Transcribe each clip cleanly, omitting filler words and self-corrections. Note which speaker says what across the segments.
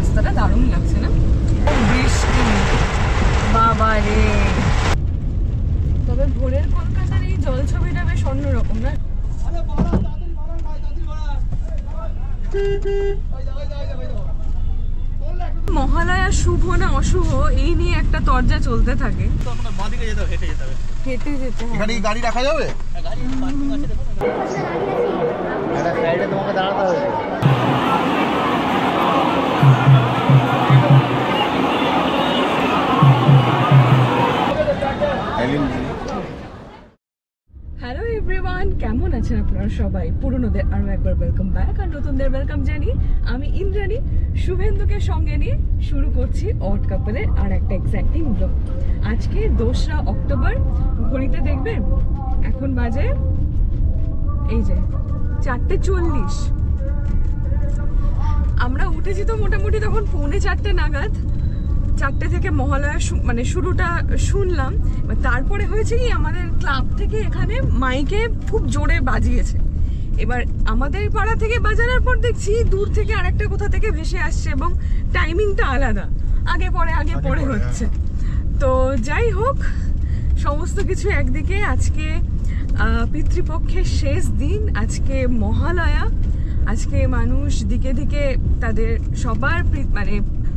Speaker 1: রাস্তাটা দারুণ লাগছে না? বৃষ্টি বাবা রে। তবে ভোরের কলকাতার এই জলছবিটা বেশ অন্যরকম না? মহালয়া শুভ না অশুভ এই নিয়ে একটা তরজা চলতে থাকে। হেঁটে যেতে হবে।
Speaker 2: এখানে কি গাড়ি রাখা যাবে?
Speaker 3: গাড়ি পার্কিং আছে, দেখো না। একটা সাইডে তোমাকে দাঁড়াতে হবে।
Speaker 1: হ্যালো এভরিওয়ান, কেমন আছেন আপনারা সবাই? পুরনোদের আরো একবার ওয়েলকাম ব্যাক, আর নতুনদের ওয়েলকাম জানি। আমি ইন্দ্রাণী শুভেন্দুকে সঙ্গে নিয়ে শুরু করছি অড কাপলের আর একটা এক্সাইটিং ব্লগ। আজকে 2রা অক্টোবর। ঘড়িতে দেখবেন এখন বাজে এই যে 4:40। আমরা উঠেছি তো মোটামুটি তখন 3:45 নাগাদ। 4টে থেকে মহালয়া মানে শুরুটা শুনলাম। তারপরে হয়েছে কি, আমাদের ক্লাব থেকে এখানে মাইকে খুব জোরে বাজিয়েছে। এবার আমাদের পাড়া থেকে বাজানোর পর দেখছি দূর থেকে আরেকটা কোথা থেকে ভেসে আসছে, এবং টাইমিংটা আলাদা, আগে পরে হচ্ছে। তো যাই হোক, সমস্ত কিছু একদিকে। আজকে পিতৃপক্ষের শেষ দিন, আজকে মহালয়া। আজকে মানুষ দিকে দিকে তাদের সবার মানে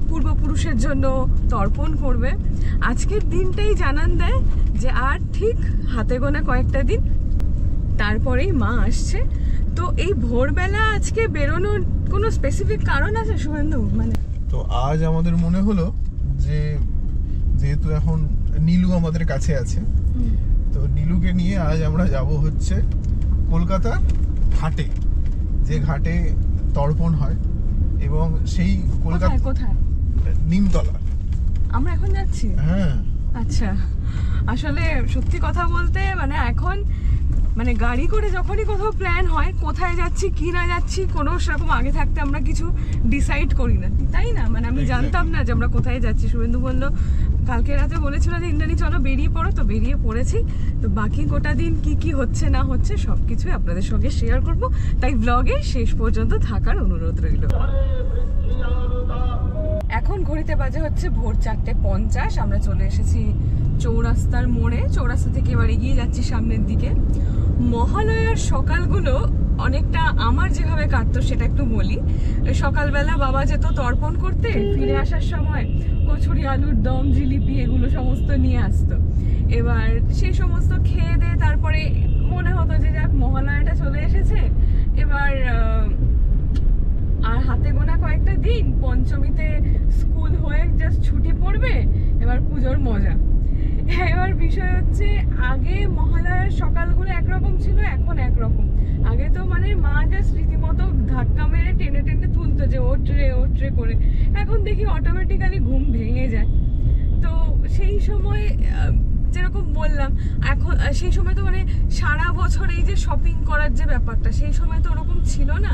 Speaker 1: পূর্বপুরুষের জন্য তর্পণ করবে। আজকের দিনটাই জানান দেয় যে আর ঠিক হাতে গোনা কয়েকটা দিন, তারপরেই মা আসছে। তো এই ভোরবেলা আজকে বেরোনোর কোনো স্পেসিফিক কারণ আছে শুভেন্দু? মানে
Speaker 2: তো আজ আমাদের মনে হলো যে যেহেতু এখন নীলু আমাদের কাছে আছে, তো নীলুকে নিয়ে আজ আমরা যাব হচ্ছে কলকাতার ঘাটে, যে ঘাটে তর্পণ হয়। এবং সেই কলকাতা
Speaker 1: কোথায়?
Speaker 2: নিমতলা।
Speaker 1: আমরা এখন যাচ্ছি?
Speaker 2: হ্যাঁ।
Speaker 1: আচ্ছা, আসলে সত্যি কথা বলতে মানে এখন মানে গাড়ি করে যখনই কোথাও প্ল্যান হয়, কোথায় যাচ্ছি কি না যাচ্ছি কোনো সেরকম আগে থাকতে আমরা কিছু ডিসাইড করি না, তাই না? মানে আমি জানতাম না যে আমরা কোথায় যাচ্ছি। শুভেন্দু বললো, কালকে রাতে বলেছিল যে ইন্দ্রাণী চলো বেরিয়ে পড়ো, তো বেরিয়ে পড়েছি। তো বাকি গোটা দিন কি কি হচ্ছে না হচ্ছে সব কিছুই আপনাদের সঙ্গে শেয়ার করব, তাই ব্লগে শেষ পর্যন্ত থাকার অনুরোধ রইল। এখন ঘড়িতে বাজে হচ্ছে ভোর 4:50। আমরা চলে এসেছি চৌরাস্তার মোড়ে। চৌরাস্তা থেকে এবার এগিয়ে যাচ্ছি সামনের দিকে। মহালয়ার সকালগুলো অনেকটা আমার যেভাবে কাটতো সেটা একটু বলি। সকালবেলা বাবা যেত তর্পণ করতে, ফিরে আসার সময় কচুরি, আলুর দম, জিলিপি এগুলো সমস্ত নিয়ে আসতো। এবার সেই সমস্ত খেয়ে দিয়ে তারপরে মনে হতো যে যাক মহালয়াটা চলে এসেছে, এবার আর হাতে গোনা কয়েকটা দিন, পঞ্চমীতে স্কুল হয়ে জাস্ট ছুটি পড়বে, এবার পুজোর মজা। এবার বিষয় হচ্ছে, আগে মহালয়ার সকালগুলো একরকম ছিল, এখন একরকম। আগে তো মানে মা জাস্ট রীতিমতো ধাক্কা মেরে টেনে টেনে তুলতো যে ওট্রে করে। এখন দেখি অটোমেটিক্যালি ঘুম ভেঙে যায়। তো সেই সময় যেরকম বললাম, এখন সেই সময় তো মানে সারা বছর এই যে শপিং করার যে ব্যাপারটা, সেই সময় তো ওরকম ছিল না।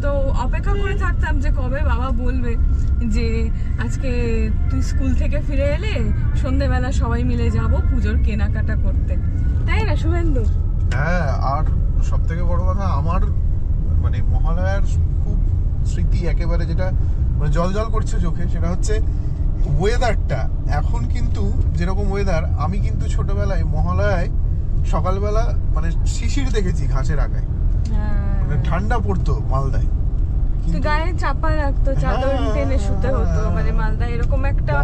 Speaker 1: তো অপেক্ষা করে থাকতাম যে কবে বাবা বলবে যে আজকে তুই স্কুল থেকে ফিরে এলে সন্ধ্যেবেলা সবাই মিলে যাব পুজোর কেনাকাটা করতে, তাই না শুভেন্দু?
Speaker 2: হ্যাঁ, আর সব থেকে বড় কথা আমার মানে মহালয়ার খুব স্মৃতি একেবারে যেটা মানে জল করছে চোখে, সেটা হচ্ছে ওয়েদারটা। এখন কিন্তু যেরকম ওয়েদার, আমি কিন্তু ছোটবেলায় মহালয়ায় সকালবেলা মানে শিশির দেখেছি ঘাসের আগায়, মানে ঠান্ডা পড়তো মালদায়,
Speaker 1: গায়ে চাপা রাখতো, চাদর টেনে শুতে হতো, মানে মালদায় এরকম একটা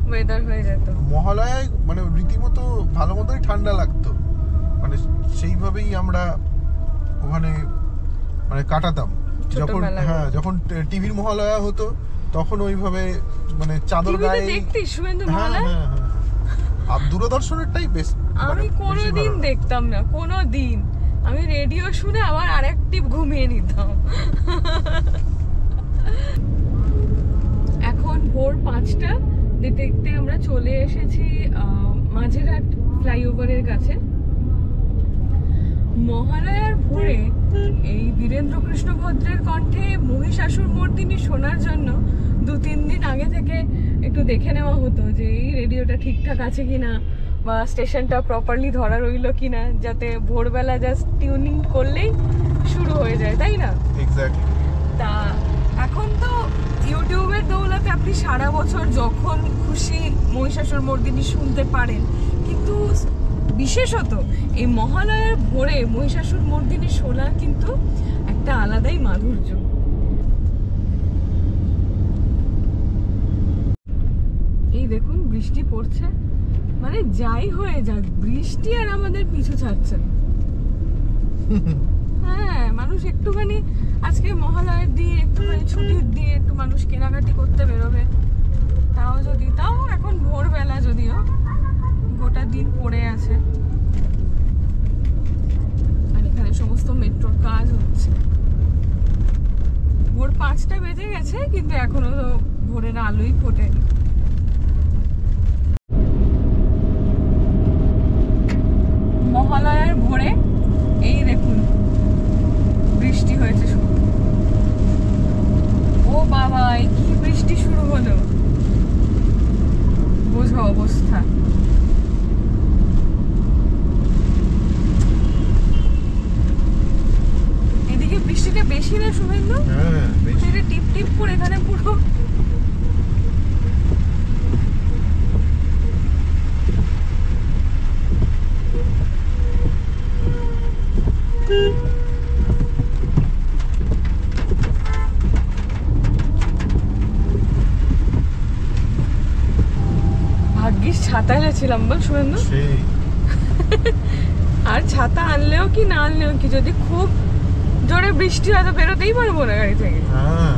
Speaker 1: ওয়েদার হয়ে যেত।
Speaker 2: মহালয়ায় মানে রীতিমতো ভালো মতোই ঠান্ডা লাগতো, মানে সেইভাবেই আমরা ওখানে মানে কাটাতাম যখন। হ্যাঁ, যখন টিভির মহালয়া হতো তখন ওইভাবে মানে চাদর গায়ে
Speaker 1: দেখতিস শুভেন্দু মহালয়া?
Speaker 2: আর দূরদর্শনেরটাই বেস্ট।
Speaker 1: আমি কোনোদিন দেখতাম না, কোনোদিন। আমি রেডিও শুনে আবার আরেক টিপ ঘুমিয়ে নিতাম। এখন ভোর 5টা, দেখতে দেখতে আমরা চলে এসেছি মাঝেরহাট ফ্লাইওভারের কাছে। মহালয়ার ভোরে এই বীরেন্দ্র কৃষ্ণ ভদ্রের কণ্ঠে মহিষাসুর মর্দিনী শোনার জন্য 2-3 দিন আগে থেকে একটু দেখে নেওয়া হতো যে এই রেডিওটা ঠিকঠাক আছে কিনা, বা স্টেশনটা প্রপারলি ধরা রইলো কিনা, যাতে ভোরবেলা জাস্ট টিউনিং করলেই শুরু হয়ে যায়, তাই না?
Speaker 2: এক্স্যাক্টলি।
Speaker 1: তা এখন তো ইউটিউবের দৌলতে আপনি সারা বছর যখন খুশি মহিষাসুর মর্দিনী শুনতে পারেন, কিন্তু বিশেষত এই মহালয়ার ভোরে মহিষাসুর মর্দিনী শোনার কিন্তু একটা আলাদাই মাধুর্য। এই দেখুন বৃষ্টি পড়ছে, মানে যাই হয়ে যাক বৃষ্টি আর আমাদের পিছু ছাড়ছে না। হ্যাঁ, মানুষ একটুখানি আজকে মহালয়ার দিন, একটুখানি ছুটির দিন, একটু মানুষ কেনাকাটি করতে বেরোবে, তাও এখন ভোরবেলা, যদিও গোটা দিন পড়ে আছে আর এখানে সমস্ত মেট্রোর কাজ হচ্ছে। ভোর 5টা বেজে গেছে, কিন্তু এখনো তো ভোরের আলোই ফোটেনি। মহালয়ার ভোরে এই দেখুন বৃষ্টি হয়েছে শুরু। ও বাবা, কি বৃষ্টি শুরু হলো, বোঝো অবস্থা। এদিকে বৃষ্টিটা বেশি না শুভেন্দু?
Speaker 2: হ্যাঁ,
Speaker 1: এটা টিপ টিপ করে এখানে পুরো ভাগ্যিস ছাতা এনেছিলাম বল শুভেন্দু।
Speaker 2: সেই
Speaker 1: আর ছাতা আনলেও কি না আনলেও কি, যদি খুব জোরে বৃষ্টি হয় তো বেরোতেই পারবো না গাড়ি থেকে।
Speaker 2: হ্যাঁ,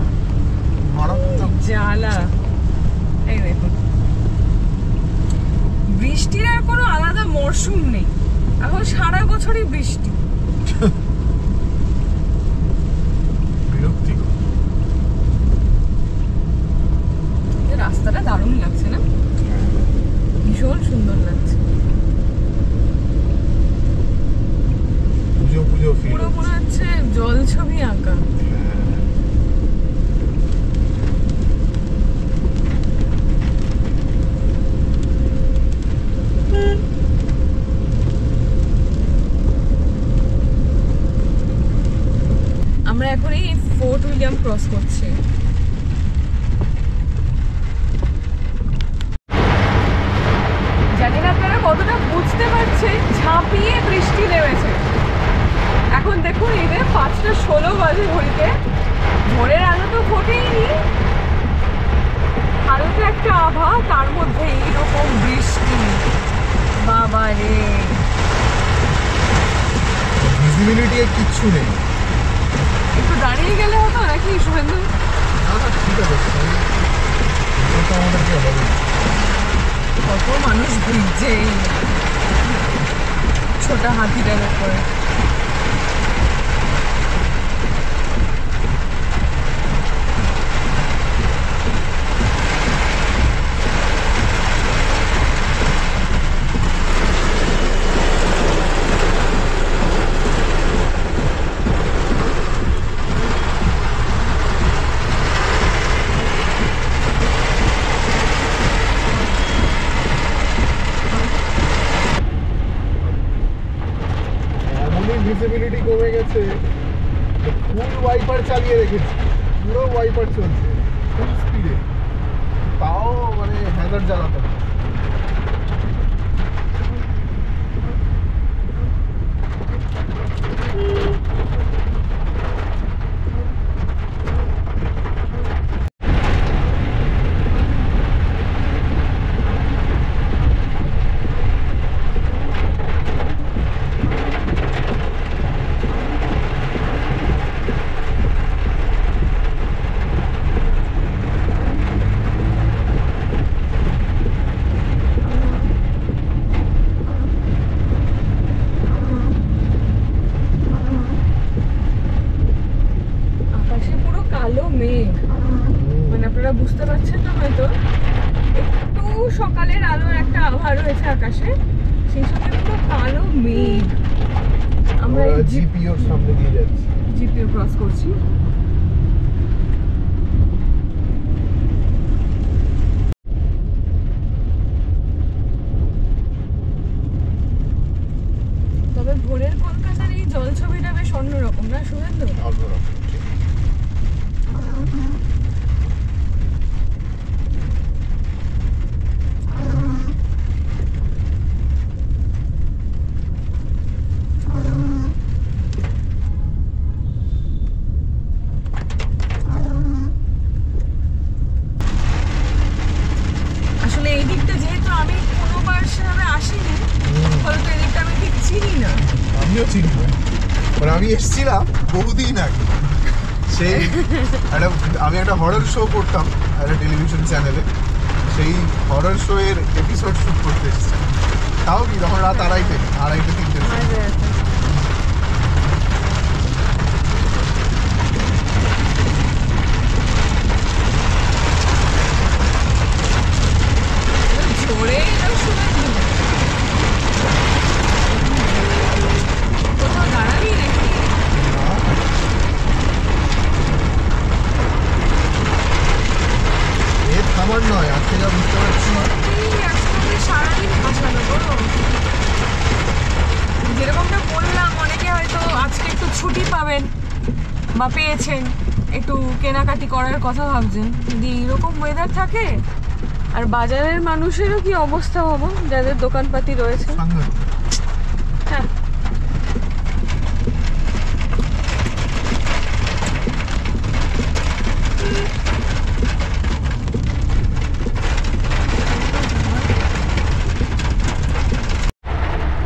Speaker 2: মারাত্মক
Speaker 1: জ্বালা। এই দেখুন বৃষ্টির আর কোনো আলাদা মরশুম নেই, এখন সারা বছরই বৃষ্টি।
Speaker 2: বিরক্তিকর।
Speaker 1: রাস্তাটা দারুণ লাগছে না, ভীষণ সুন্দর লাগছে,
Speaker 2: পুজো পুজো ফিল
Speaker 1: পুরো মনে হচ্ছে জল ছবি আঁকা। আমরা এখন এই ফোর্ট উইলিয়াম ক্রস করছি। জানি না আপনারা কতটা বুঝতে পারছেন, ঝাঁপিয়ে বৃষ্টি নেমেছে। এখন দেখুন এই যে 5:16 বাজে ঘড়িতে, ভোরের আলো তো ফোটেইনি, হালকা একটা আভা, তার মধ্যে এইরকম বৃষ্টি। বাবা রে,
Speaker 2: ভিজিবিলিটি আর কিচ্ছু নেই।
Speaker 1: একটু দাঁড়িয়ে গেলে হতো নাকি শুভেন্দু?
Speaker 2: না না, ঠিক আছে, এটা তো আমাদেরকে হবে।
Speaker 1: কত মানুষ ভিজছে এই ছোট হাতিটার উপরে।
Speaker 2: ভিজিবিলিটি কমে গেছে, ফুল ওয়াইপার চালিয়ে রেখেছি, পুরো ওয়াইপার চলছে ফুল স্পিডে, তাও মানে হ্যাজার্ড জ্বালাতে হবে। বুঝতে পারছেন না হয়তো, একটু সকালের আলোর একটা আভা রয়েছে আকাশে, সেই সাথে পুরো কালো মেঘ। আমরা জিপিওর সামনে দিয়ে যাচ্ছি,
Speaker 1: জিপিও ক্রস করছি। তবে ভোরের কলকাতার এই জল ছবিটা বেশ অন্যরকম না শুভেন্দু?
Speaker 2: অন্যরকম। আমি এসেছিলাম বহুদিন আগে, সেই আমি একটা হরর শো করতাম একটা টেলিভিশন চ্যানেলে, সেই হরর শো এর এপিসোড শুট করতে এসেছিলাম। তাও কি তখন রাত আড়াইটে 3টে।
Speaker 1: জোরে এটাও শুনেছি। কোথাও দাঁড়াবি নাকি?
Speaker 2: এর খাবার নয়, আজকে যা বুঝতে পারছি
Speaker 1: এই আজকে সারাদিন ভাসানো করো। যেরকমটা বললাম, অনেকে হয়তো আজকে একটু ছুটি পাবেন বা পেয়েছেন, একটু কেনাকাটি করার কথা ভাবছেন। যদি এরকম ওয়েদার থাকে, আর বাজারের মানুষেরও কি অবস্থা হবো যাদের দোকানপাতি রয়েছে।
Speaker 2: সাংঘাতিক।
Speaker 1: হ্যাঁ,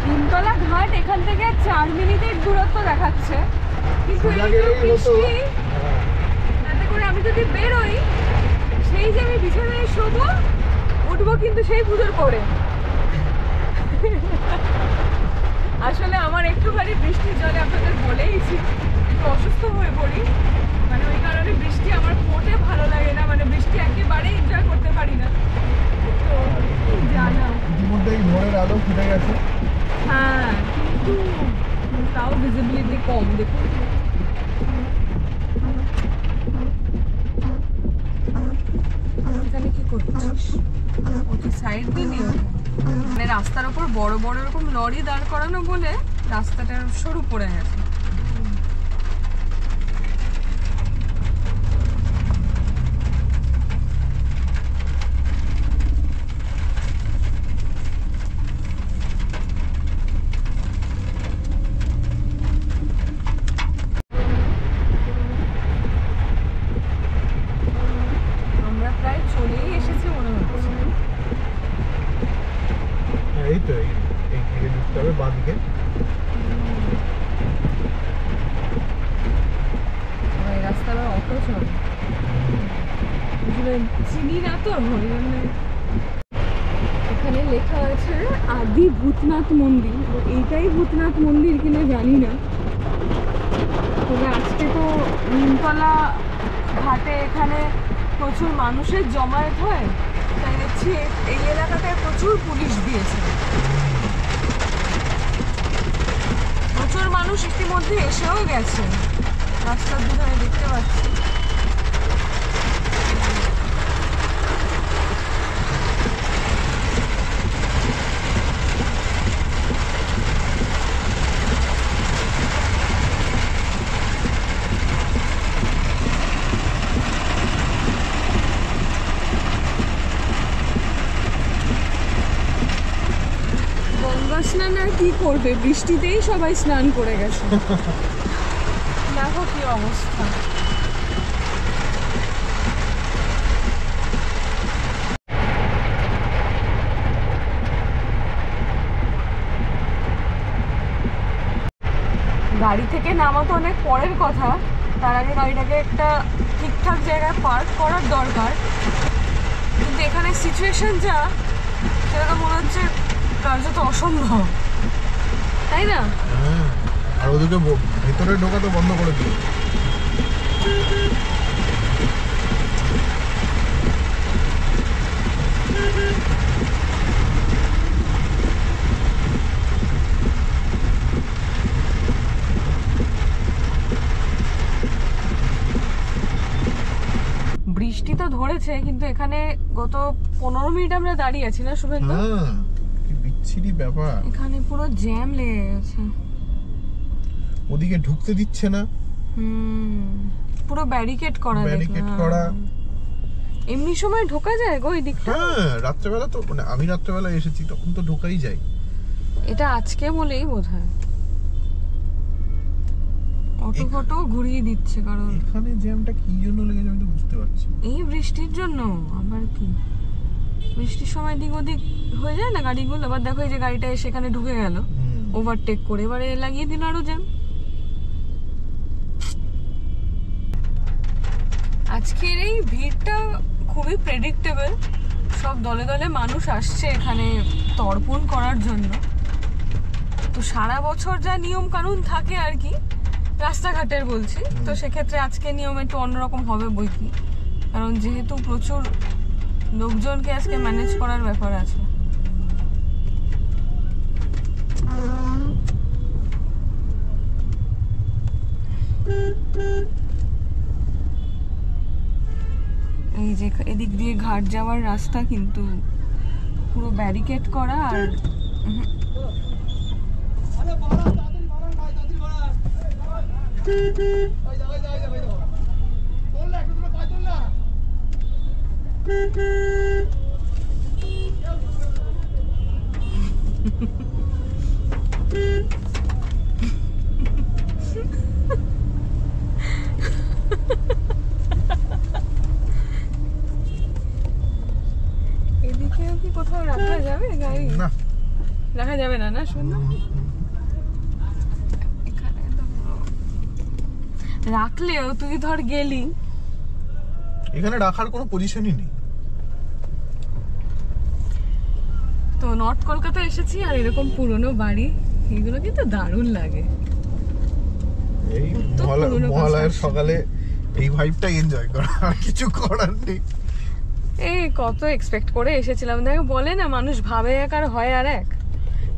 Speaker 1: তিনতলা ঘাট এখান থেকে 4 মিনিটের দূরত্ব দেখাচ্ছে, কিন্তু
Speaker 2: সোজা
Speaker 1: এই যে
Speaker 2: গেলেই হতো।
Speaker 1: বৃষ্টি, তাতে করে আমি যদি বেরোই, সেই যে আমি বিছানায় শোবো, উঠবো কিন্তু সেই পুজোর পরে। আসলে আমার একটুখানি বৃষ্টির জলে আপনাদের বলেইছি একটু অসুস্থ হয়ে পড়ি, মানে ওই কারণে বৃষ্টি আমার মোটে ভালো লাগে না, মানে বৃষ্টি একেবারে এনজয় করতে পারি না। তো কি জানা,
Speaker 2: ইতিমধ্যে এই ভোরের আলো ফুটে গেছে।
Speaker 1: হ্যাঁ, কিন্তু তাও ভিজিবিলিটি কম। দেখুন, এখানে কি করছিস? ওকে সাইড দিলি? মানে রাস্তার ওপর বড় বড় এরকম লরি দাঁড় করানো বলে রাস্তাটা সরু পড়ে গেছে। আমরা প্রায় চলেই এসেছি মনে হচ্ছে।
Speaker 2: এই তো এই দিকে ঢুকতে হবে, বাঁদিকে।
Speaker 1: এই রাস্তাটা অটো চলে, আসলে চিনি না তো ওই জন্য। এখানে লেখা আছে আদি ভূতনাথ মন্দির, এইটাই ভূতনাথ মন্দির কিনা জানি না, তবে আজকে তো নিমতলা ঘাটে এখানে প্রচুর মানুষের জমায়েত হয়, তাই দেখছি এই এলাকাটায় প্রচুর পুলিশ দিয়েছে। প্রচুর মানুষ ইতিমধ্যে এসেও গেছে, রাস্তার দুধারে দেখতে পাচ্ছি। গঙ্গা স্নান আর কি করবে, বৃষ্টিতেই সবাই স্নান করে গেছে। দেখো কি অবস্থা। গাড়ি থেকে নামা তো অনেক পরের কথা, তার আগে গাড়িটাকে একটা ঠিকঠাক জায়গায় পার্ক করার দরকার, কিন্তু এখানে সিচুয়েশন যা, সেটা মনে হচ্ছে কার্যত অসম্ভব, তাই না?
Speaker 2: হ্যাঁ, আর ওদিকে ভেতরে ঢোকা তো বন্ধ করে দিল।
Speaker 1: বৃষ্টি তো ধরেছে, কিন্তু এখানে গত 15 মিনিট আমরা দাঁড়িয়ে আছি না শুভেন্দু?
Speaker 2: হ্যাঁ, কি বিচ্ছিরি ব্যাপার।
Speaker 1: এখানে পুরো জ্যাম লেগে গেছে,
Speaker 2: ওদিকে ঢুকতে দিচ্ছে না।
Speaker 1: পুরো ব্যারিকেড করা,
Speaker 2: ব্যারিকেড করা।
Speaker 1: এমনি সময় ঢোকা যায় গো এই দিকটা?
Speaker 2: হ্যাঁ, রাত্রেবেলা তো, মানে আমি রাত্রেবেলা এসেছি তখন তো ঢোকাই যায়।
Speaker 1: এটা আজকে বলেই বোধহয় অটো ফটো ঘুরিয়ে দিচ্ছে, কারণ
Speaker 2: এখানে জ্যামটা কি জন্য লেগেছে আমি তো বুঝতে পারছি না।
Speaker 1: এই বৃষ্টির জন্য। আবার কি বৃষ্টির সময় দিক ওদিক হয়ে যায় না গাড়িগুলো, আবার দেখো এই যে গাড়িটা সেখানে ঢুকে গেল ওভারটেক করে, এবারে লাগিয়ে দিল আরো জ্যাম। আজকের এই ভিড়টা খুবই প্রেডিক্টেবল। সব দলে দলে মানুষ আসছে এখানে তর্পণ করার জন্য। তো সারা বছর যা নিয়ম কানুন থাকে আর কি রাস্তাঘাটের বলছি, তো সেক্ষেত্রে আজকে নিয়ম একটু অন্যরকম হবে বই কি, কারণ যেহেতু প্রচুর লোকজনকে আজকে ম্যানেজ করার ব্যাপার আছে। এই যে এদিক দিয়ে ঘাট যাওয়ার রাস্তা কিন্তু পুরো ব্যারিকেড করা, আর এদিকেও কি কোথাও রাখা যাবে গাড়ি?
Speaker 2: না,
Speaker 1: রাখা যাবে না, না শুনো, এখানে তো রাখলেও তুই ধর গেলি,
Speaker 2: এখানে রাখার কোনো পজিশনই নেই।
Speaker 1: তো নর্থ কলকাতা এসেছি আর এরকম পুরনো বাড়ি, এগুলো কিন্তু দারুণ লাগে।
Speaker 2: এই
Speaker 1: তো পুরনো
Speaker 2: মহালয়ার
Speaker 1: construction।
Speaker 2: সকালে এই ভাইবটা এনজয় করা, আর কিছু করার নেই।
Speaker 1: এই কত এক্সপেক্ট করে এসেছিলাম, দেখো বলে না মানুষ ভাবে এক আর হয় আর এক,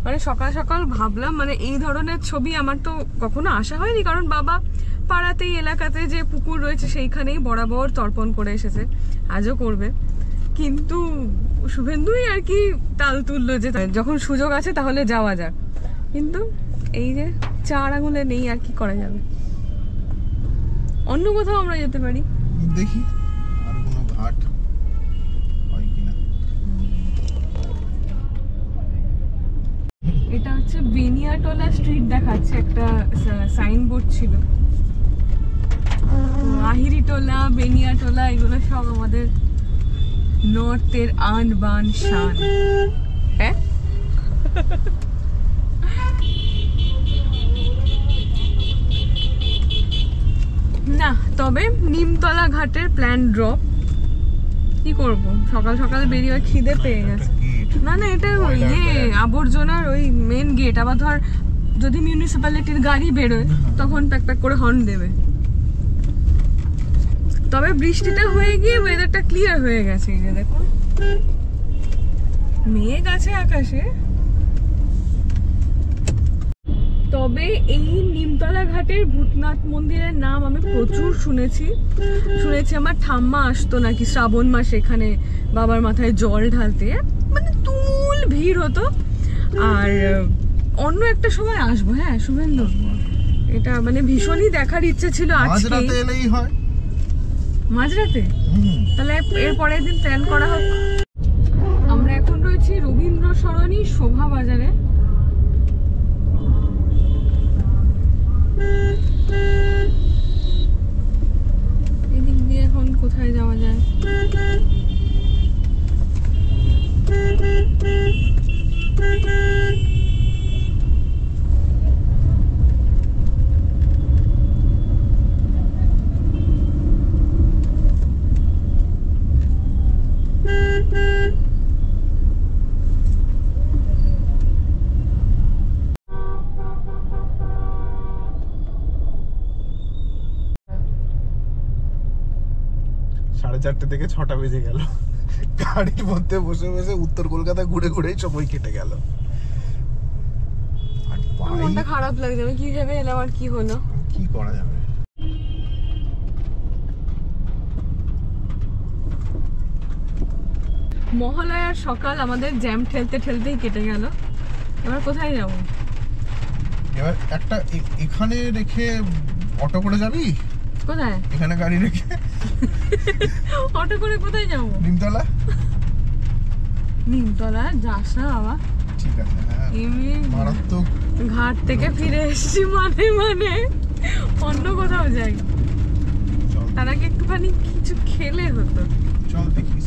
Speaker 1: মানে সকাল সকাল ভাবলাম মানে এই ধরনের ছবি আমার তো কখনো আসা হয়নি, কারণ বাবা পাড়াতেই এলাকাতে যে পুকুর রয়েছে সেইখানেই বরাবর তর্পণ করে এসেছে, আজও করবে। কিন্তু শুভেন্দুই আর কি তাল তুললো যে যখন সুযোগ আছে তাহলে যাওয়া যাক, কিন্তু এই যে 4 আঙুলে নেই, আর কি করা যাবে। অন্য কোথাও আমরা যেতে পারি।
Speaker 2: দেখি আর কোনো ঘাট হয় কিনা।
Speaker 1: এটা হচ্ছে বেনিয়াটোলা স্ট্রিট দেখাচ্ছে, একটা সাইনবোর্ড ছিল। আহিরিটোলা, বেনিয়াটোলা এগুলো সব আমাদের নর্থের আন বান শান। হ্যাঁ, না তবে নিমতলা ঘাটের প্ল্যান ড্রপ। কি করব, সকাল সকাল বেরিয়ে খিদে পেয়ে গেছে। না না, এটা ইয়ে আবর্জনার ওই মেন গেট, আবার ধর যদি মিউনিসিপ্যালিটির গাড়ি বেরোয় তখন প্যাক প্যাক করে হর্ন দেবে। তবে বৃষ্টিটা হয়ে গিয়ে ওয়েদারটা ক্লিয়ার হয়ে গেছে, এই যে দেখো মেঘ আছে আকাশে। তবে এই নিমতলা ঘাটের ভূতনাথ মন্দিরের নাম আমি প্রচুর শুনেছি। আমার ঠাম্মা আসতো নাকি শ্রাবণ মাসে এখানে বাবার মাথায় জল ঢালতে, মানে তুমুল ভিড় হতো। আর অন্য একটা সময় আসবো, হ্যাঁ শুভেন্দু, এটা মানে ভীষণই দেখার ইচ্ছে ছিল আজকে।
Speaker 2: মাঝরাতে এলেই হয়।
Speaker 1: মাঝরাতে? তাহলে এর পরের দিন প্ল্যান করা হোক। আমরা এখন রয়েছি রবীন্দ্র সরণি শোভা বাজারে। এদিক দিয়ে এখন কোথায় যাওয়া যায়?
Speaker 2: সাড়ে 4টে থেকে 6টা বেজে গেল। গাড়ির মধ্যে বসে বসে উত্তর কলকাতা ঘুরে ঘুরেই সময় কেটে গেল। আর
Speaker 1: মনটা খারাপ লাগছে, আমি কি ভেবে এলাম আর কি হলো।
Speaker 2: কি করা যাবে?
Speaker 1: মহালয়ার সকাল আমাদের জ্যাম ঠেলতে ঠেলতেই কেটে গেল। এবার কোথায় যাব?
Speaker 2: এবার একটা এখানে রেখে অটো করে যাবি?
Speaker 1: কোথায়?
Speaker 2: এখানে গাড়ি রেখে
Speaker 1: অটো করে কোথায় যাব?
Speaker 2: নিমতলা।
Speaker 1: নিমতলা যাস না বাবা,
Speaker 2: ঠিক আছে, হ্যাঁ
Speaker 1: এমনি
Speaker 2: মারাত্মক।
Speaker 1: ঘাট থেকে ফিরে এসেছি মানে অন্য কোথাও যাই,
Speaker 2: চল
Speaker 1: তার আগে একটুখানি কিছু খেলে হতো।
Speaker 2: চল দেখি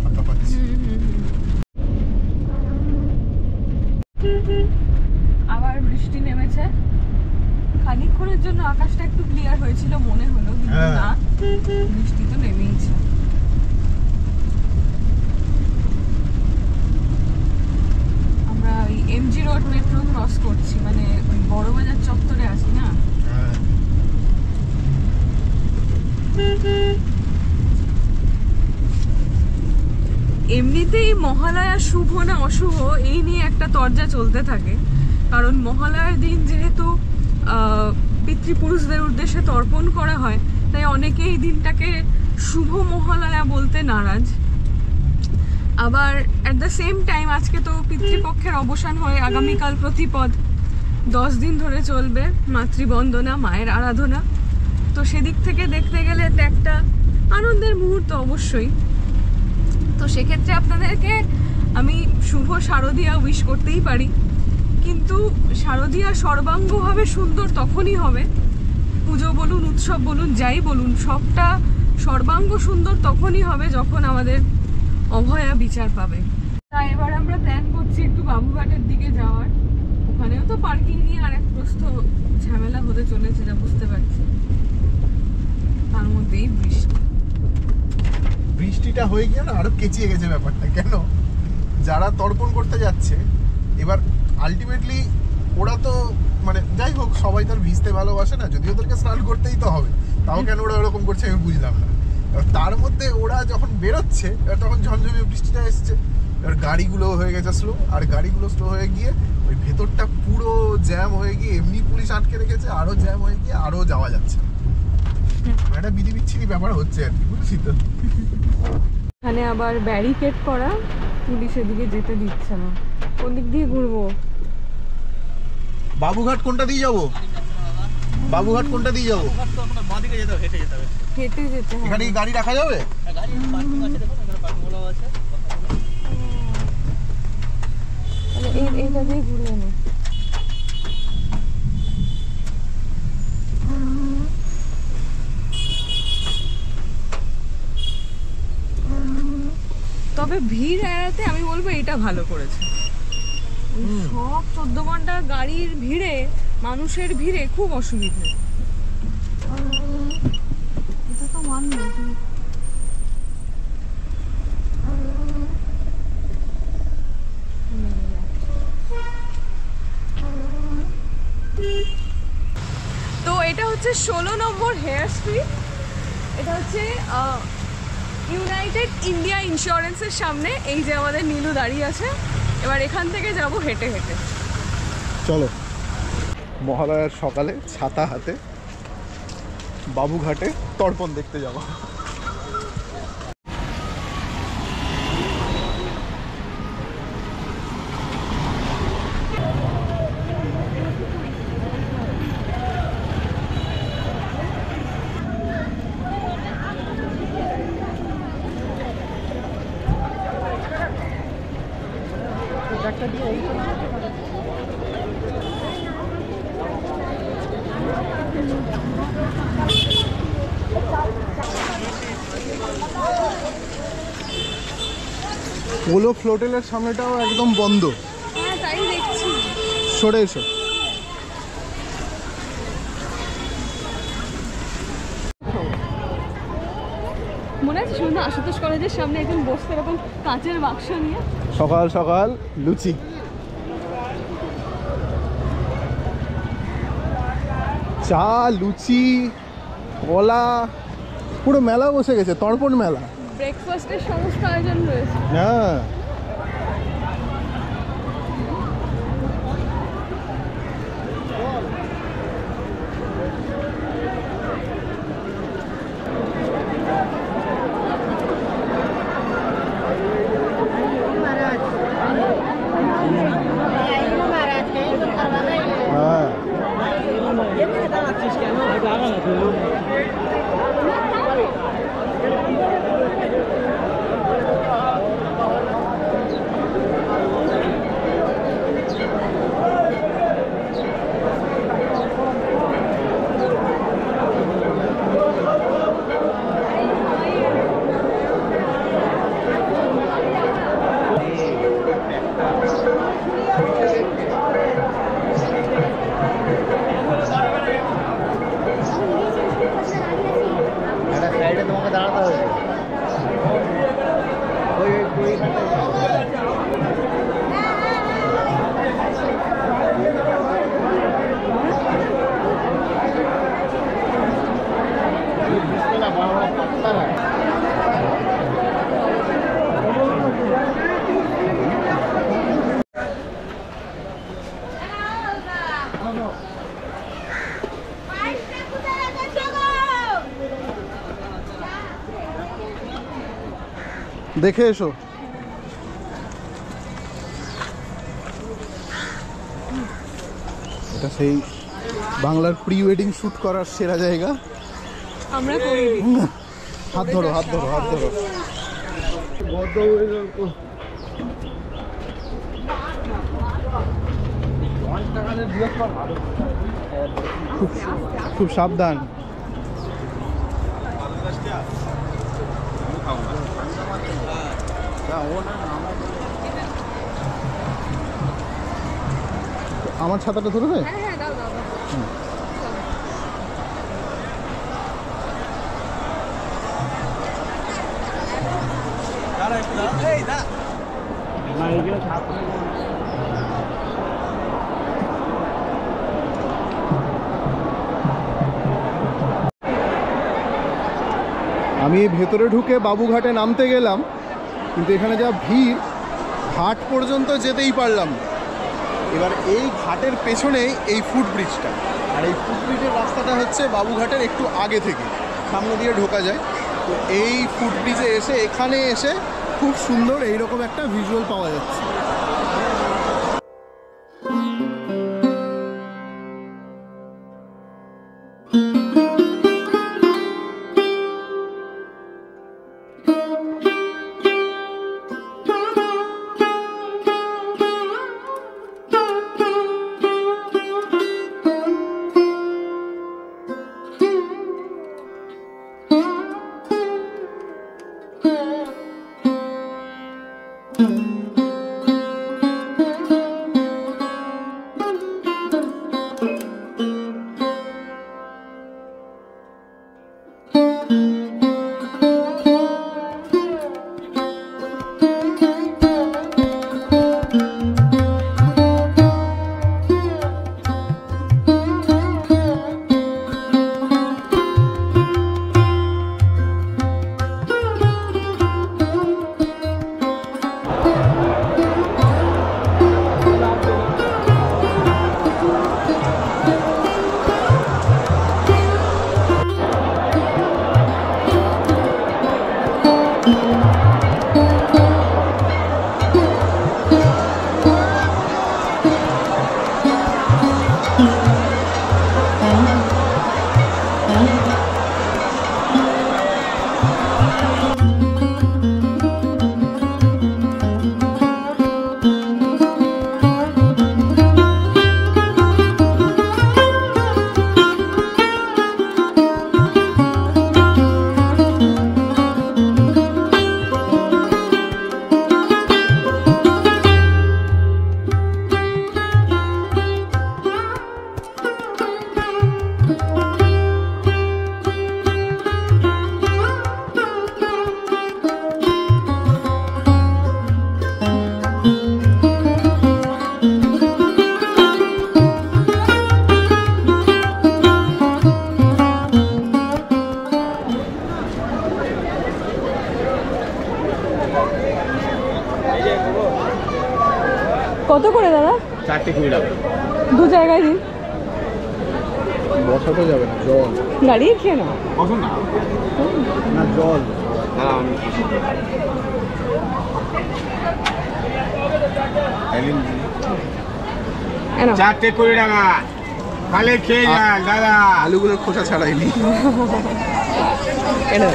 Speaker 2: ফাঁকা পাচ্ছি।
Speaker 1: আবার বৃষ্টি নেমেছে। খানিকক্ষণের জন্য আকাশটা একটু ক্লিয়ার হয়েছিল মনে হলো, কিন্তু
Speaker 2: হ্যাঁ।
Speaker 1: না, বৃষ্টি তো এমনিতেই মহালয়া শুভ না অশুভ এই নিয়ে একটা তরজা চলতে থাকে, কারণ মহালয়ার দিন যেহেতু পিতৃপুরুষদের উদ্দেশ্যে তর্পণ করা হয়, তাই অনেকে এই দিনটাকে শুভ মহালয়া বলতে নারাজ। আবার অ্যাট দ্য সেম টাইম আজকে তো পিতৃপক্ষের অবসান হয়ে আগামীকাল প্রতিপদ, 10 দিন ধরে চলবে মাতৃবন্দনা, মায়ের আরাধনা। তো সেদিক থেকে দেখতে গেলে এটা একটা আনন্দের মুহূর্ত অবশ্যই। তো সেক্ষেত্রে আপনাদেরকে আমি শুভ শারদীয়া উইশ করতেই পারি, কিন্তু শারদীয়া সর্বাঙ্গভাবে সুন্দর তখনই হবে, পুজো বলুন উৎসব বলুন যাই বলুন সবটা সর্বাঙ্গ সুন্দর তখনই হবে যখন আমাদের অভয়া বিচার পাবে। তাই এবার আমরা প্ল্যান করছি একটু বাবুঘাটের দিকে যাওয়ার। ওখানেও তো পার্কিং নিয়ে আর এক প্রস্থ ঝামেলা হতে চলেছে যা বুঝতে পারছি। তার মধ্যেই
Speaker 2: বৃষ্টিটা হয়ে গিয়ে না আরো কেচিয়ে গেছে ব্যাপারটা। কেন? যারা তর্পণ করতে যাচ্ছে এবার আলটিমেটলি ওরা তো মানে যাই হোক সবাই তার ভিজতে ভালোবাসে না, যদিও ওদেরকে স্নান করতেই তো হবে, তাও কেন ওরা ওরকম করছে আমি বুঝলাম না। তার মধ্যে ওরা যখন বেরোচ্ছে তখন ঝমঝমে বৃষ্টিটা এসছে, এবার গাড়িগুলো হয়ে গেছে স্লো, আর গাড়িগুলো স্লো হয়ে গিয়ে ওই ভেতরটা পুরো জ্যাম হয়ে গিয়ে এমনি পুলিশ আটকে রেখেছে, আরো জ্যাম হয়ে গিয়ে আরো যাওয়া যাচ্ছে। একটা বিধি বিচ্ছিরি ব্যাপার হচ্ছে আর কি, বুঝছি তো।
Speaker 1: এখানে আবার ব্যারিকেড করা, পুলিশের দিকে যেতে দিচ্ছে না। কোন দিক দিয়ে ঘুরবো?
Speaker 2: বাবুঘাট কোনটা দিয়ে যাবো? বাবুঘাট কোনটা দিয়ে যাবো?
Speaker 3: বাঁদিকে যেতে হবে, হেঁটে যেতে হবে।
Speaker 1: হেঁটে যেতে হবে।
Speaker 2: এখানে কি গাড়ি রাখা যাবে?
Speaker 3: গাড়ি পার্কিং আছে, দেখুন এখানে পার্কিং গুলো আছে।
Speaker 1: এইটা দিয়ে ঘুরে নে। তবে ভিড় এড়াতে আমি বলবো এটা ভালো করেছে। সব 14 ঘন্টা গাড়ির ভিড়ে, মানুষের ভিড়ে খুব অসুবিধে। এটা তো মানবে। তো এটা হচ্ছে 16 নম্বর হেয়ার স্ট্রিট। এটা হচ্ছে ইউনাইটেড ইন্ডিয়া ইন্স্যুরেন্সের সামনে। এই যে আমাদের নীলু দাঁড়িয়ে আছে, এবার এখান থেকে যাব হেঁটে হেঁটে।
Speaker 2: চলো মহালয়ার সকালে ছাতা হাতে বাবুঘাটে তর্পণ দেখতে যাবো। পোলো ফ্লোটেলের সামনেটাও একদম বন্ধ।
Speaker 1: হ্যাঁ তাই দেখছি।
Speaker 2: সরে এসো।
Speaker 1: মনে আছে শুধু আশুতোষ কলেজের সামনে একজন বসতে এরকম কাঁচের বাক্স নিয়ে?
Speaker 2: সকাল সকাল লুচি, চা, লুচি, কলা, পুরো মেলা বসে গেছে, তর্পণ মেলা।
Speaker 1: ব্রেকফাস্টের সমস্ত আয়োজন রয়েছে।
Speaker 2: হ্যাঁ দেখে এসো। এটা সেই বাংলার প্রি ওয়েডিং শুট করার সেরা জায়গা।
Speaker 1: আমরা করি
Speaker 2: হাত ধরো, হাত ধরো, হাত ধরো। খুব সাবধান। আমার ছাতাটা ধরবে?
Speaker 1: হ্যাঁ দাও দাও
Speaker 2: আমি ভেতরে ঢুকে বাবুঘাটে নামতে গেলাম, কিন্তু এখানে যা ভিড়, ঘাট পর্যন্ত যেতেই পারলাম না। এবার এই ঘাটের পেছনেই এই ফুটব্রিজটা, আর এই ফুটব্রিজের রাস্তাটা হচ্ছে বাবুঘাটের একটু আগে থেকে সামনে দিয়ে ঢোকা যায়। তো এই ফুটব্রিজে এসে, এখানে এসে খুব সুন্দর এইরকম একটা ভিজুয়াল পাওয়া যাচ্ছে।
Speaker 1: কত করে দাদা?
Speaker 3: 4টে 20 টাকা।
Speaker 1: দু জায়গায় দিন।
Speaker 2: বসাতে যাবে না, জল
Speaker 1: দাঁড়িয়ে খেয়ে নাও।
Speaker 3: কত না?
Speaker 2: না জল।
Speaker 3: দাঁড়াও আমি
Speaker 1: এনো
Speaker 3: 4টে 20 টাকা। খালি খেয়ে যান দাদা।
Speaker 2: আলুগুলোর খোসা ছাড়াইনি।
Speaker 1: এনো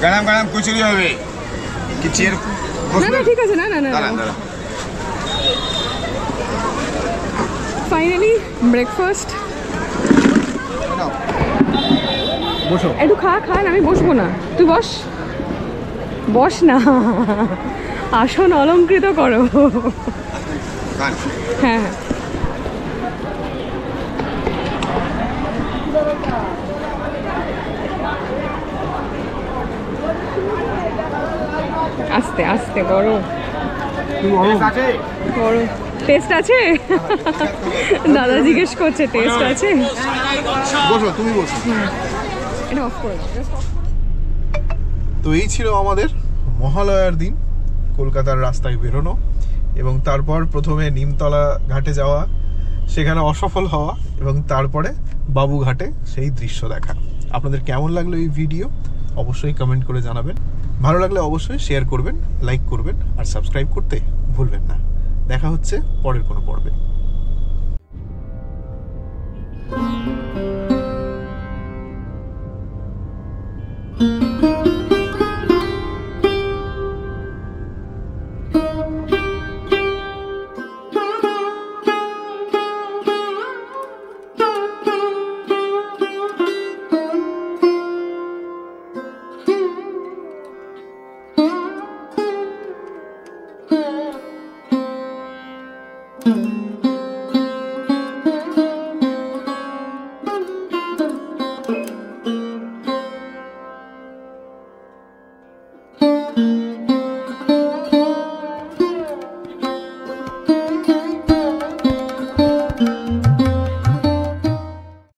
Speaker 3: গরম গরম কচুরি হবে কি চেয়ার?
Speaker 1: না না ঠিক আছে, না না না
Speaker 3: দাঁড়ান দাঁড়ান।
Speaker 1: Finally breakfast.
Speaker 2: বসো।
Speaker 1: একটু খা খা, আমি বসবো না, তুই বস বস না, আসন অলঙ্কৃত করো।
Speaker 3: খান।
Speaker 1: হ্যাঁ হ্যাঁ আস্তে আস্তে করো
Speaker 3: আছে?
Speaker 1: করো। টেস্ট আছে? দাদা জিজ্ঞেস করছে টেস্ট আছে?
Speaker 2: বসো, তুমি বসো।
Speaker 1: এটা অফ করে দাও।
Speaker 2: তো এই ছিল আমাদের মহালয়ার দিন, কলকাতার রাস্তায় বেরোনো, এবং তারপর প্রথমে নিমতলা ঘাটে যাওয়া, সেখানে অসফল হওয়া, এবং তারপরে বাবুঘাটে সেই দৃশ্য দেখা। আপনাদের কেমন লাগলো এই ভিডিও অবশ্যই কমেন্ট করে জানাবেন। ভালো লাগলে অবশ্যই শেয়ার করবেন, লাইক করবেন আর সাবস্ক্রাইব করতে ভুলবেন না। দেখা হচ্ছে পরের কোনো পর্বে।